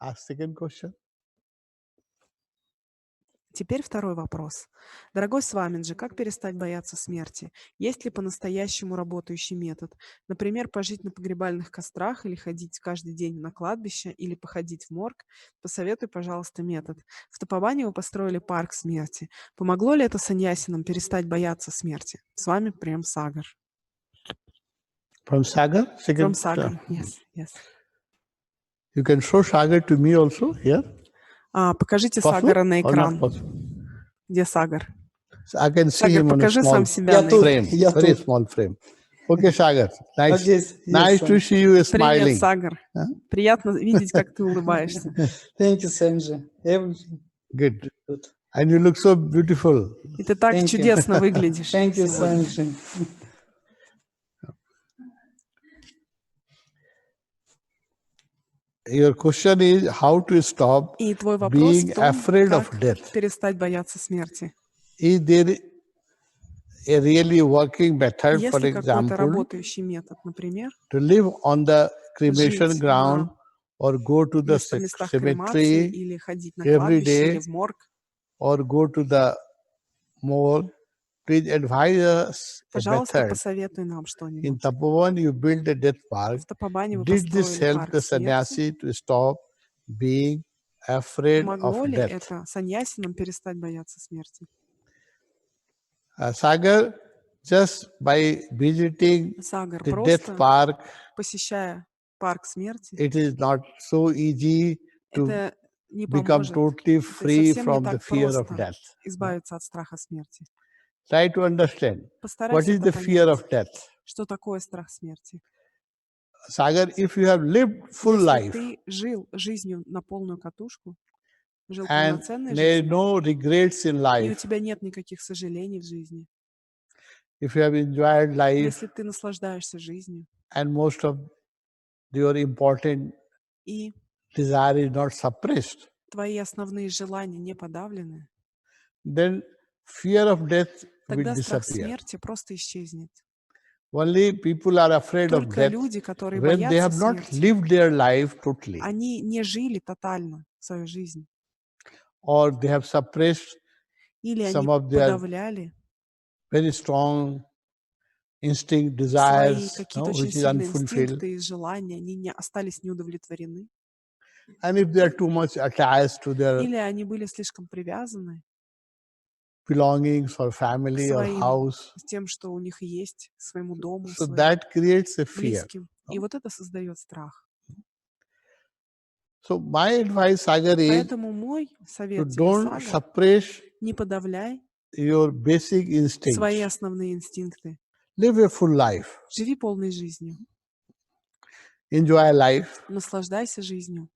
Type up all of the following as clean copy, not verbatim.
Ask second question. Теперь второй вопрос. Дорогой Сваминджи, как перестать бояться смерти? Есть ли по-настоящему работающий метод? Например, пожить на погребальных кострах или ходить каждый день на кладбище или походить в морг? Посоветуй, пожалуйста, метод. В Тапобане вы построили парк смерти. Помогло ли это саньясинам перестать бояться смерти? С вами Прем Сагар. From Sagar, From second. Sagar, yes. You can show Sagar to me also here. Покажите Possible Сагара на or not экран. possible? Где Сагар? So I can see Сагар, him on a покажи small сам себя. frame, very small frame. Okay, Sagar, nice. Nice to see you Привет, smiling. Сагар. Приятно видеть, как ты улыбаешься. Thank you, Sanjay. Everything Good. good. And you look so beautiful. И ты так Thank you. чудесно выглядишь Thank you, сегодня. Sanjay. Your question is how to stop И твой вопрос being в том, afraid of как death. перестать бояться смерти. Is there a really working method, Есть for ли какой-то example, работающий метод, например, to live on the cremation жить ground на or go to the местах кремации cemetery или ходить на every кладбище или day в морг? or go to the mall? Please advise us a Пожалуйста, method. посоветуй нам In что-нибудь. Tapovan, you built a death park. В Тапобане вы Did this построили help парк the смерти. sannyasi to stop being afraid of Помогло ли death? это саньясинам перестать бояться смерти? Sagar, just by visiting Сагар, the death просто park, посещая парк смерти, it is not so easy to это не become поможет. totally Это free совсем не from the так fear of просто death. избавиться от страха смерти. Try to understand what Постарайся is the это fear понять. of death. Что такое страх смерти? Sagar, if you have lived full Если life ты жил жизнью на полную катушку, жил and полноценной there is жизнью, no regrets in и у life, тебя нет никаких сожалений в жизни, if you have enjoyed life если ты наслаждаешься жизнью, and most of your important и desire is not suppressed, твои основные желания не подавлены, then fear of death will тогда страх disappear. смерти просто исчезнет. Only people are afraid of Только death люди, которые when they боятся have not смерти, lived their life totally, они не жили тотально свою жизнь. or they have suppressed Или они some of their подавляли very strong instinct, свои desires, какие-то очень which is сильные unfulfilled. инстинкты и желания, они не остались неудовлетворены. And if they are too much attached to their Или они были слишком привязаны belongings or к family or своим, house, с тем, что у них есть, своему дому, so своим that creates a fear. близким. И вот это создает страх. So my advice, Sagar, is Поэтому мой to совет тебе, don't Сагар, suppress не подавляй your basic свои instincts. основные инстинкты. Live a full life. Живи полной жизнью. Enjoy life. Наслаждайся жизнью.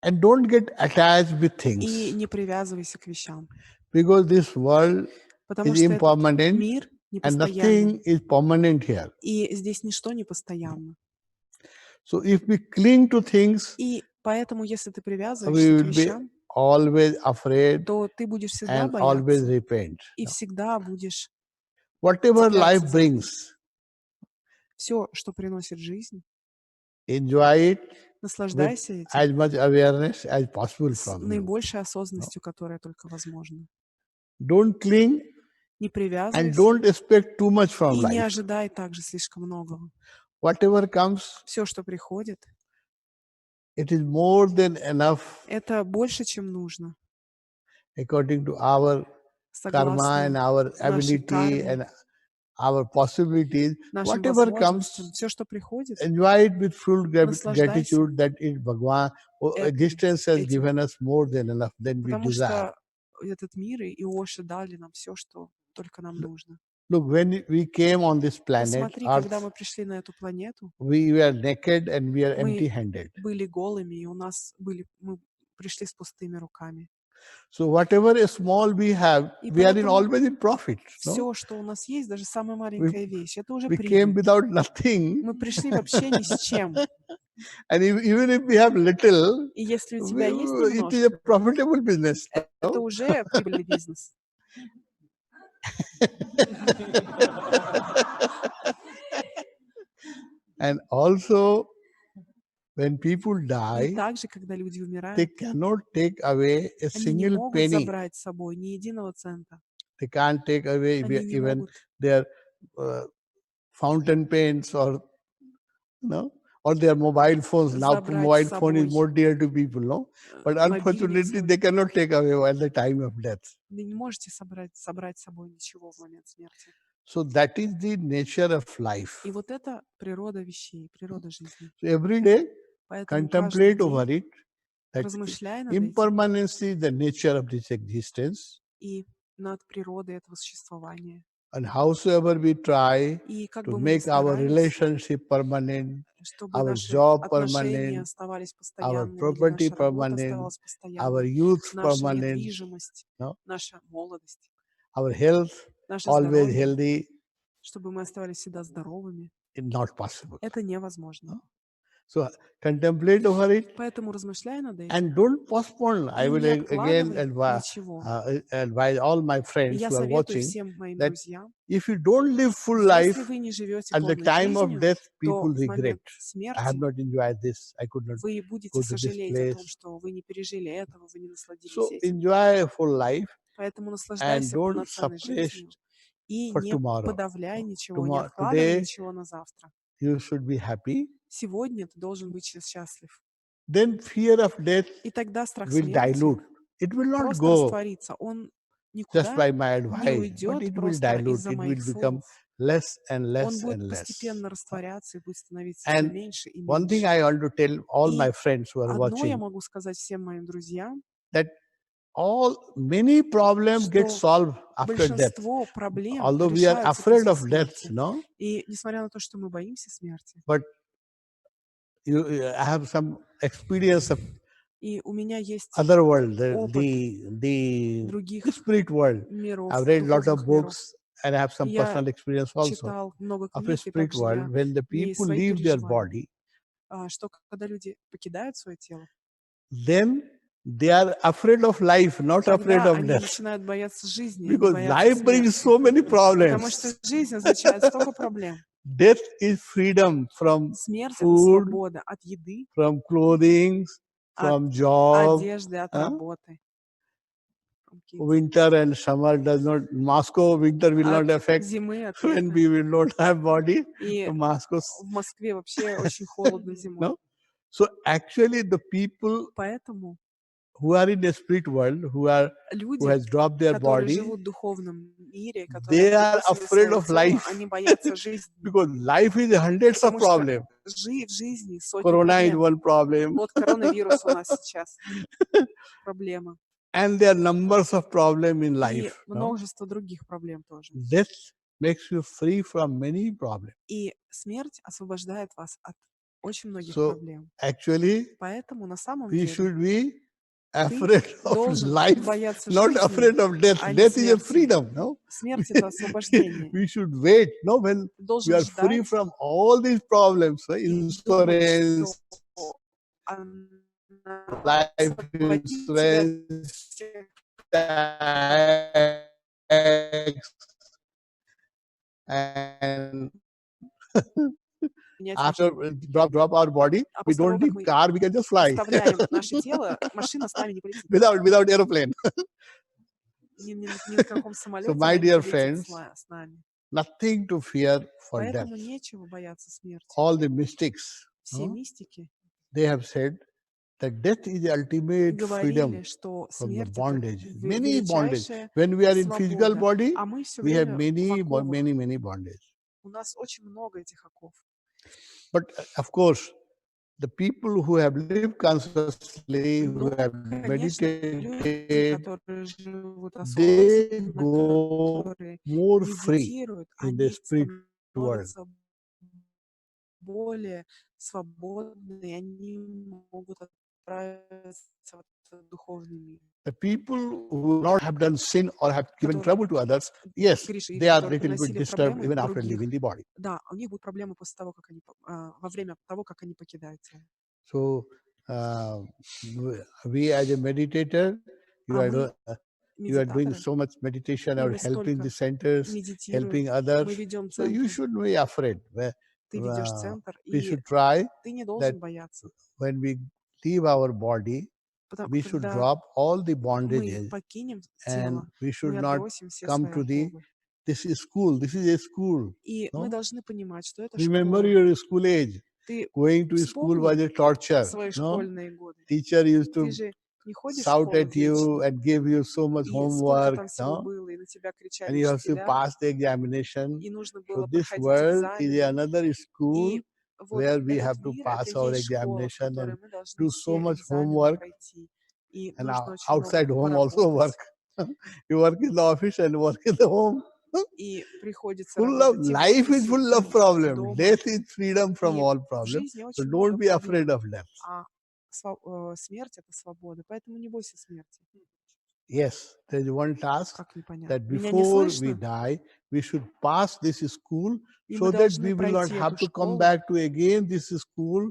And don't get attached with И things. не привязывайся к вещам. Because this world Потому is что этот impermanent мир and непостоянен. nothing is permanent here. И здесь ничто не постоянно. So if we cling to things, И поэтому, если ты we привязываешься к will be вещам, always afraid то ты будешь всегда and always бояться repent. и всегда будешь Whatever цепляться life за brings, все, что приносит жизнь. enjoy it with Наслаждайся этим as much awareness as possible с from you. наибольшей осознанностью, которая только возможна. Don't cling Не and привязывайся don't expect too much from и не life. ожидай также слишком многого. Whatever comes, Все, что приходит, it is more than enough это больше, чем нужно, according to our karma and согласно our нашей ability карме, and our possibilities. нашим Whatever возможностям. comes, Все, что приходит, enjoy it with full наслаждайся gratitude that it Bhagwan existence has этим. given us more than enough than we Потому desire. что этот мир и Оши дали нам все, что только нам нужно. Look, when we came on this planet, Посмотри, когда Earth, мы пришли на эту планету, we were naked and we are мы empty-handed. были голыми, и мы пришли с пустыми руками. So whatever small we have, И we are поэтому always in profit. No? все, что у нас есть, даже самая маленькая вещь, это уже We came прибыль. without nothing, Мы пришли вообще ни с чем. and even if we have little, И если у тебя есть it is a немножко, profitable business. это No? уже прибыльный бизнес. And also, when people И die, также, когда люди they умирают, cannot take away a они не single могут penny. забрать с собой ни единого цента. They can't take away Они не even могут their fountain pens or or their mobile phones. Now забрать mobile с phone is собой more dear to people, no? But мобильник unfortunately, свой. they cannot take away at the time of death. Вы не можете собрать с собой ничего в момент смерти. So that is the nature of life. И вот это природа вещей, природа жизни. So every day, Поэтому каждый contemplate over день, it. That размышляя над этим impermanency is the nature of this existence. и над природой этого существования. And howsoever we try И как to бы мы ни make our старались, relationship permanent, чтобы our наши job отношения permanent, оставались our постоянными, или property наша работа permanent, оставалась our постоянной, youth наша permanent, недвижимость, no? наша молодость, Our health наше always здоровье, healthy, чтобы мы оставались всегда здоровыми, is not possible. это невозможно. So contemplate over it Поэтому размышляя над этим and don't postpone. I и will не again откладывай ничего. advise all my И friends я who are советую watching всем моим that друзьям, if you don't live full если life, вы не живете at the полной time of жизнью, death, то people в regret. момент I have смерти not enjoyed this. I could not вы будете go to this сожалеть о том, place. что вы не пережили этого, вы не насладились So этим. enjoy a full life Поэтому and наслаждайся don't полноценной suppress жизнью и for не tomorrow. подавляй ничего, не Tomorrow, откладывай today ничего на завтра. you should be happy. Сегодня ты должен быть счастлив. Then fear of death И тогда страх will смерти dilute. It will not просто go растворится. Он just никуда by my не advice, but уйдет it will просто dilute. из-за It моих will become слов. less and Он less будет and less. постепенно растворяться и будет становиться все And меньше и one thing меньше. I want to tell all И my friends who are одно я watching могу сказать всем моим друзьям, that many problems get что solved after death. большинство проблем Although we are решаются afraid после of death, смерти. no? И несмотря на то, что мы боимся смерти, But I have some experience of и у меня есть other world, опыт the других spirit world. миров, I've read a lot of духовных миров. books and I have some Я personal experience also читал много of a книг, и spirit также world. я When the имею people свои leave their переживания, body, что когда люди покидают свое тело, then they are afraid of life, not afraid тогда of они death. начинают бояться жизни, они Because боятся life brings смерти. so many Потому problems. что жизнь означает столько проблем. Death is freedom from Смерть — это food, свобода от еды, from clothing, от from job. одежды, от работы. Winter and summer does not, Moscow winter will not От affect зимы, от when лета. we will not have body. И Moscow, в Москве вообще очень холодно зимой. no? So actually the people Поэтому who are in the spirit world, who люди, has dropped their которые body, живут в духовном мире, they которые are отбросили afraid свое of тело, life. они боятся жизни. Because life is hundreds of Потому что problems. в жизни сотни Corona is проблем. one problem. Вот коронавирус у нас сейчас проблема. And there are numbers of problems in И life. No? множество других проблем тоже. Death makes you free from many problems. И смерть освобождает вас от очень многих So проблем. actually, Поэтому на самом we деле should be ты afraid of должен life, бояться not жизни, afraid of death. а не Death is a смерти. freedom, no? Смерть — это освобождение. We should wait, no? When Ты we должен are free ждать from all these problems, и думать, insurance, что она life освободит тебя от insurance, всех tax, and принять after решений. drop our body, А we после того, don't как need мы car, we can just fly оставляем наше тело, машина с нами не полетит. without aeroplane. Ни на каком So самолете my она не dear полетит friends, с нами. nothing to fear for death. Поэтому нечего бояться смерти. All the mystics, Все мистики they have said that death is the ultimate freedom говорили, что from the смерть — это bondage. Many bondage. величайшая When we are in physical свобода. body, А мы все we have время в many оковах. bondage. У нас очень много этих оков. But of course, the people who have lived consciously, who Но, have конечно, люди, meditated, которые живут they осознанно, go которые more free медитируют, in the они spirit world. становятся более свободны, и они могут отправиться в этот духовный мир. The people who not have done sin or have given Которые trouble to others, yes, грешили, they are которые little bit приносили disturbed проблемы even after других. leaving the body. Да, у них будут проблемы после того, как они во время того, как они покидают тело. So we as a meditator, you А are мы, doing медитаторы, so much meditation и or мы helping столько the centers, медитируем, helping мы others. ведем So you центры. shouldn't be afraid. ты ведешь uh, центр, we и should try ты не that должен бояться. when we leave our body, we should Когда drop all the мы bondages покинем and тело, we мы should not отбросим все come свои to the, оковы. this is school, this is a school. И мы No? должны понимать, что это Remember школа. your school age. Ты Going to school was вспомни a torture. свои No? школьные годы. Teacher used Ты to же не ходишь в shout школу at you вечно, and give you so much и столько homework. там всего No? было, и на тебя And кричали you have to учителя, pass the examination. и нужно So было this проходить world is экзамены. another school И вот where we этот have to мир — это pass и our есть школа, в examination and которой мы должны do so все much экзамены homework. пройти. И And нужно очень много outside home also work. поработать. You work in the office and work in the home. И приходится Full of работать и в life is офисе, full of и problems. дома. Death is freedom from И all в problems. жизни So очень don't много be afraid проблем. of death. А смерть — это свобода, поэтому не бойся смерти. Yes, there is one task Как непонятно? that Меня не before we слышно? die, we should pass this school И so мы that we должны will not пройти have эту to come школу, back to again this school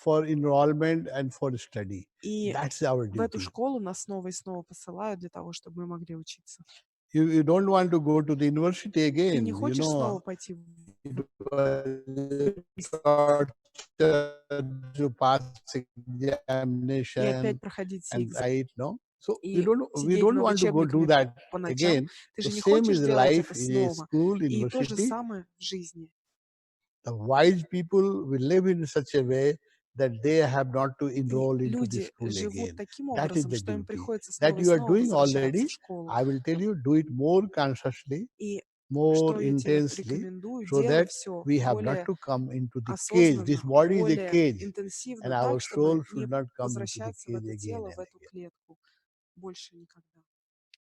for enrollment and for study. и That's our в эту duty. школу нас снова и снова посылают для того, чтобы мы могли учиться. You don't want to go to the university Ты again, не you хочешь снова know. пойти It was torture to pass и examination опять проходить все and write, no? So и we сидеть don't над want to go do учебниками that по ночам. again. Ты So же не same хочешь is делать life это in a снова. school, И то же university. самое в жизни. The wise people will live in such a way that they have not to И enroll into the люди school живут again. таким That is образом, the что им duty. приходится That снова и you are снова doing возвращаться already. в школу. I will tell you, do it more consciously, И more что я тебе intensely, рекомендую, so делай that все we have not более to come into the cage. This осознанно, body is a более cage, and интенсивно, our так, чтобы soul не should not come into the возвращаться в cage это again тело, and в эту again. клетку больше никогда.